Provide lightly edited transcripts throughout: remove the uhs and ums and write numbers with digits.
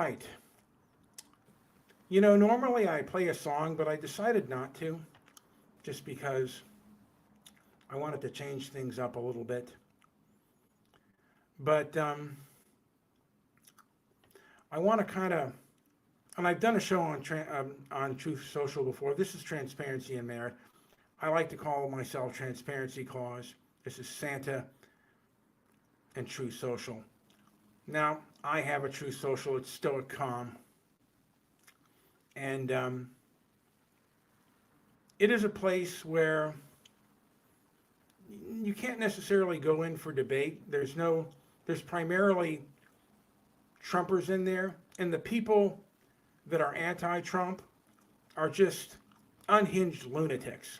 right. You know, normally I play a song, but I decided not to, just because I wanted to change things up a little bit. But I want to kind of, and I've done a show on Truth Social before. This is Transparency and Merit. I like to call myself Transparency Cause. This is Santa and Truth Social. Now, I have a Truth Social. It's Stoic Calm. And it is a place where you can't necessarily go in for debate. There's primarily Trumpers in there, and the people that are anti-Trump are just unhinged lunatics.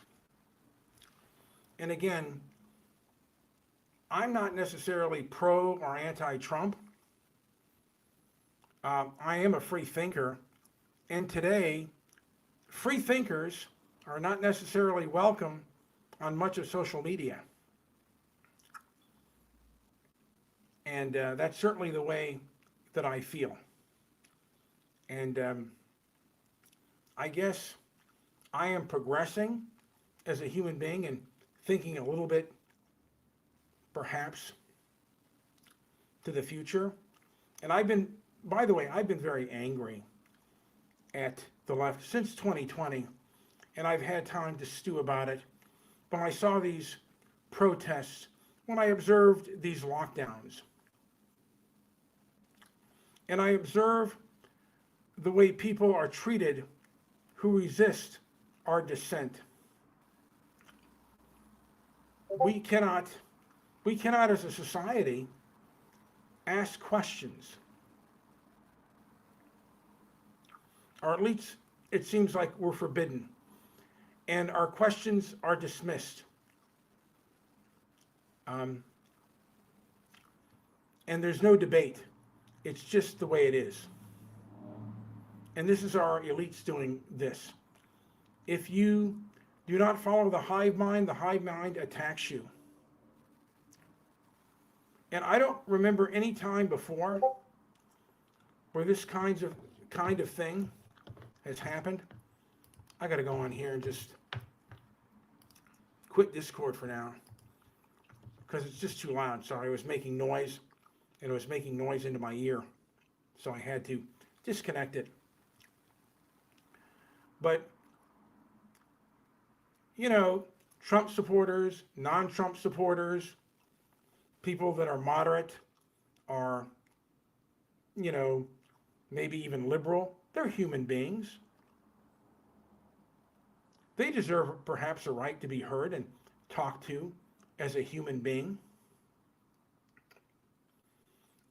And again, I'm not necessarily pro or anti-Trump. I am a free thinker, and today, free thinkers are not necessarily welcome on much of social media. And that's certainly the way that I feel. And I guess I am progressing as a human being and thinking a little bit, perhaps, to the future. And by the way, I've been very angry at the left since 2020, and I've had time to stew about it. When I saw these protests, when I observed these lockdowns, and I observe the way people are treated who resist our dissent. We cannot as a society ask questions. Or at least it seems like we're forbidden. And our questions are dismissed. And there's no debate. It's just the way it is. And this is our elites doing this. If you do not follow the hive mind attacks you. And I don't remember any time before where this kind of thing has happened. I got to go on here and just quit Discord for now because it's just too loud. Sorry, I was making noise, and it was making noise into my ear, so I had to disconnect it. But, you know, Trump supporters, non-Trump supporters, people that are moderate, are, you know, maybe even liberal, they're human beings. They deserve perhaps a right to be heard and talked to as a human being.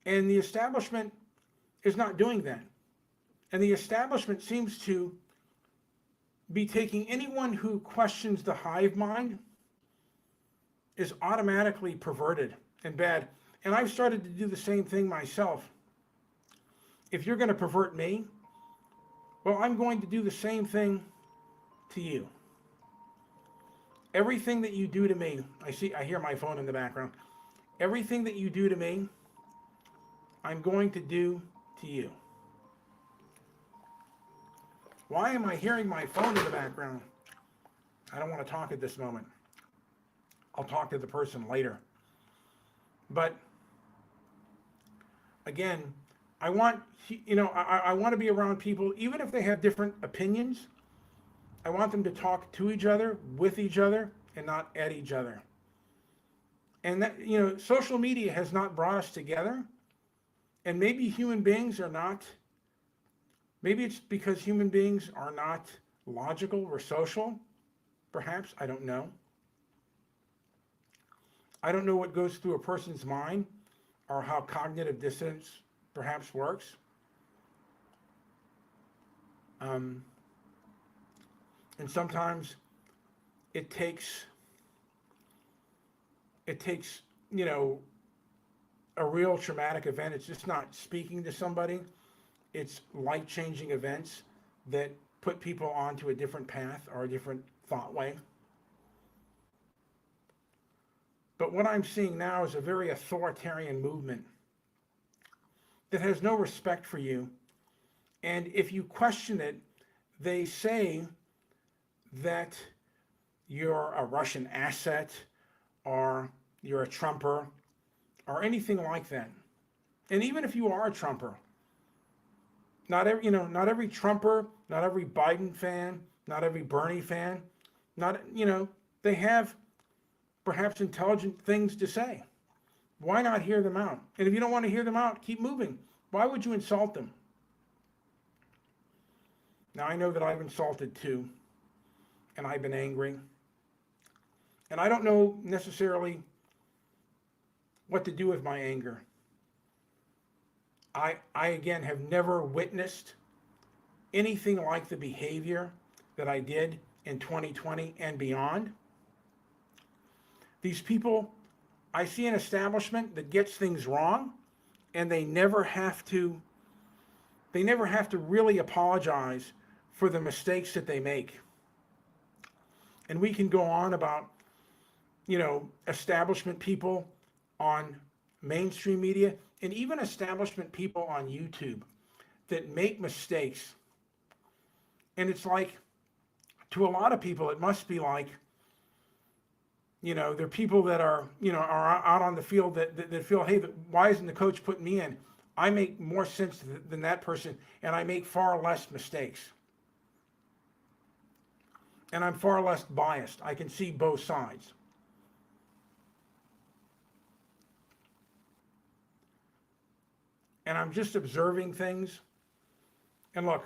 And the establishment is not doing that. And the establishment seems to be taking anyone who questions the hive mind is automatically perverted and bad. And I've started to do the same thing myself. If you're going to pervert me, well, I'm going to do the same thing to you. Everything that you do to me, I hear my phone in the background. Everything that you do to me, I'm going to do to you. Why am I hearing my phone in the background? I don't want to talk at this moment. I'll talk to the person later. But again, I want to be around people, even if they have different opinions. I want them to talk to each other, with each other, and not at each other. And that, you know, social media has not brought us together. And maybe human beings are not, maybe it's because human beings are not logical or social. Perhaps, I don't know. I don't know what goes through a person's mind or how cognitive dissonance perhaps works. And sometimes it takes, you know, a real traumatic event. It's just not speaking to somebody. It's life-changing events that put people onto a different path or a different thought way. But what I'm seeing now is a very authoritarian movement that has no respect for you And if you question it, they say that you're a Russian asset or you're a Trumper or anything like that. And even if you are a Trumper, not every Trumper, not every Biden fan, not every Bernie fan, not, they have perhaps intelligent things to say. Why not hear them out? And if you don't want to hear them out, keep moving. Why would you insult them? Now, I know that I've insulted too, and I've been angry. And I don't know necessarily what to do with my anger. I again have never witnessed anything like the behavior that I did in 2020 and beyond. These people, I see an establishment that gets things wrong, and they never have to really apologize for the mistakes that they make. And we can go on about, establishment people on mainstream media and even establishment people on YouTube that make mistakes. And it's like, to a lot of people, it must be like, they're people that are, are out on the field that feel, hey, why isn't the coach putting me in? I make more sense than that person, and I make far less mistakes. And I'm far less biased. I can see both sides. And I'm just observing things. And look,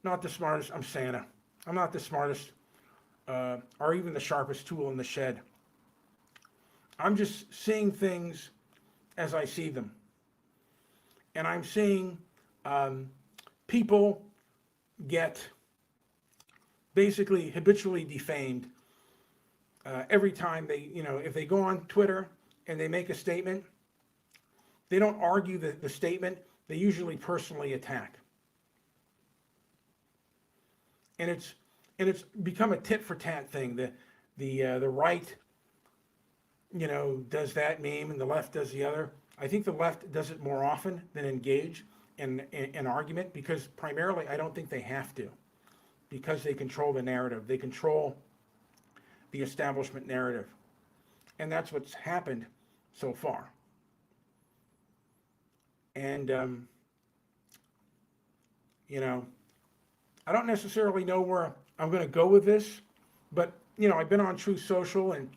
not the smartest. I'm Santa. I'm not the smartest or even the sharpest tool in the shed. I'm just seeing things as I see them. And I'm seeing people get basically habitually defamed every time they, if they go on Twitter and they make a statement, they don't argue the statement, they usually personally attack. And it's become a tit for tat thing. The right, does that meme and the left does the other. I think the left does it more often than engage in an argument, because primarily I don't think they have to, because they control the narrative. They control the establishment narrative. And that's what's happened so far. And, I don't necessarily know where I'm going to go with this, but, I've been on Truth Social, and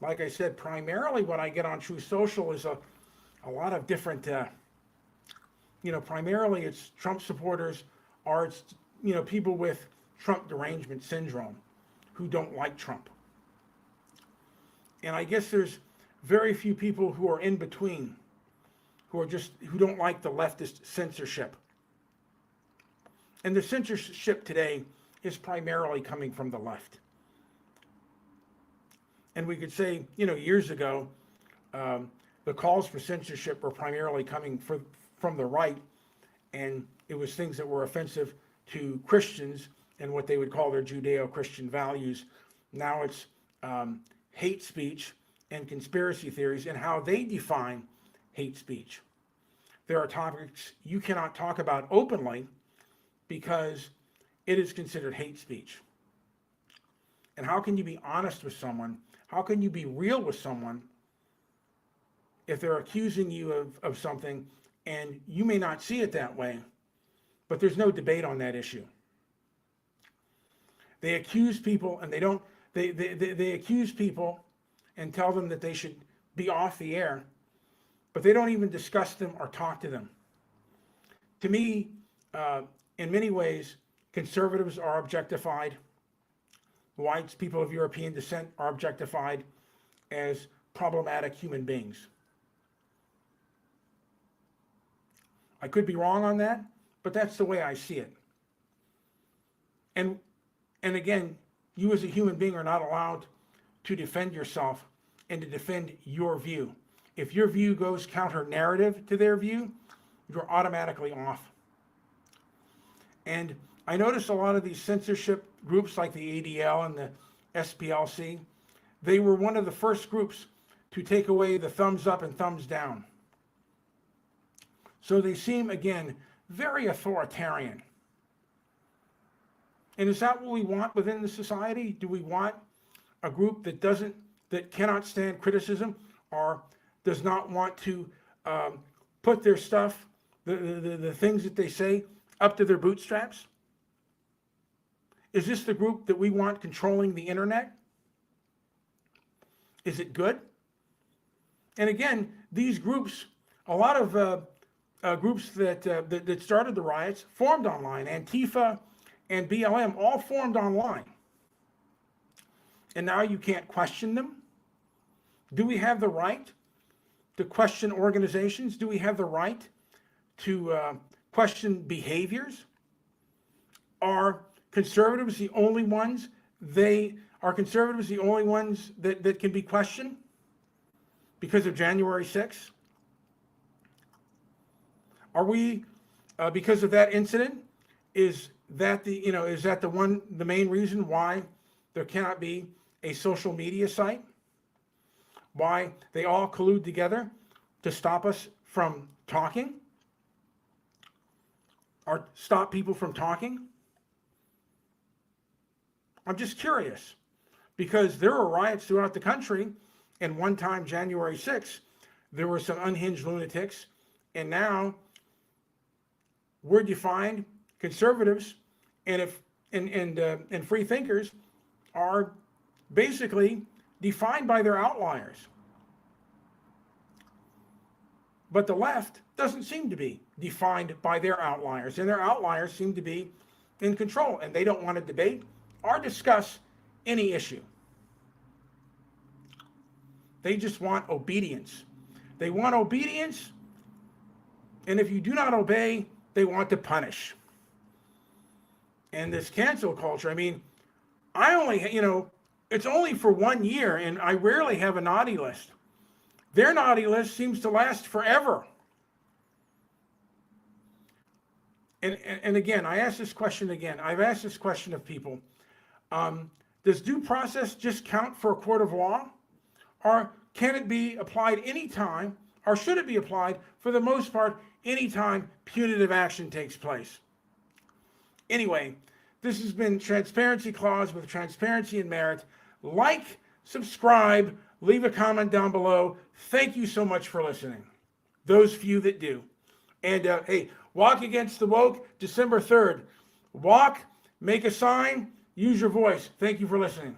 like I said, primarily what I get on Truth Social is a lot of different, primarily it's Trump supporters, or it's, people with Trump derangement syndrome who don't like Trump. And I guess there's very few people who are in between, who don't like the leftist censorship. And the censorship today is primarily coming from the left. And we could say, years ago, the calls for censorship were primarily coming from the right, and it was things that were offensive to Christians and what they would call their Judeo-Christian values. Now it's hate speech and conspiracy theories and how they define hate speech. There are topics you cannot talk about openly because it is considered hate speech. And how can you be honest with someone? How can you be real with someone if they're accusing you of something and you may not see it that way, but there's no debate on that issue? They accuse people and they accuse people and tell them that they should be off the air, but they don't even discuss them or talk to them. To me, in many ways, conservatives are objectified. Whites, people of European descent, are objectified as problematic human beings. I could be wrong on that, but that's the way I see it. And again, you as a human being are not allowed to defend yourself and to defend your view. If your view goes counter-narrative to their view, you're automatically off. And I noticed a lot of these censorship groups like the ADL and the SPLC, they were one of the first groups to take away the thumbs up and thumbs down. So they seem, again, very authoritarian. And is that what we want within the society? Do we want a group that cannot stand criticism or does not want to put their stuff, the things that they say, up to their bootstraps? Is this the group that we want controlling the internet? Is it good? And again, these groups, a lot of groups that started the riots formed online. Antifa and BLM all formed online. And now you can't question them? Do we have the right to question organizations? Do we have the right to question behaviors? Are conservatives the only ones that can be questioned because of January 6th? Are we, because of that incident, is that the main reason why there cannot be a social media site? Why they all collude together to stop us from talking? Or stop people from talking? I'm just curious, because there were riots throughout the country, and one time, January 6th, there were some unhinged lunatics, and now we're defined, conservatives and free thinkers are basically defined by their outliers. But the left doesn't seem to be defined by their outliers, and their outliers seem to be in control, and they don't want to debate or discuss any issue. They just want obedience. They want obedience, and if you do not obey, they want to punish. And this cancel culture, I mean, it's only for 1 year, and I rarely have a naughty list. Their naughty list seems to last forever. And again, I ask this question again. I've asked this question of people. Does due process just count for a court of law? Or can it be applied anytime, or should it be applied, for the most part, anytime punitive action takes place? Anyway, this has been Transparency Clause with Transparency and Merit. Like, subscribe, leave a comment down below. Thank you so much for listening, those few that do. And hey, walk against the woke, December 3rd. Walk, make a sign, use your voice. Thank you for listening.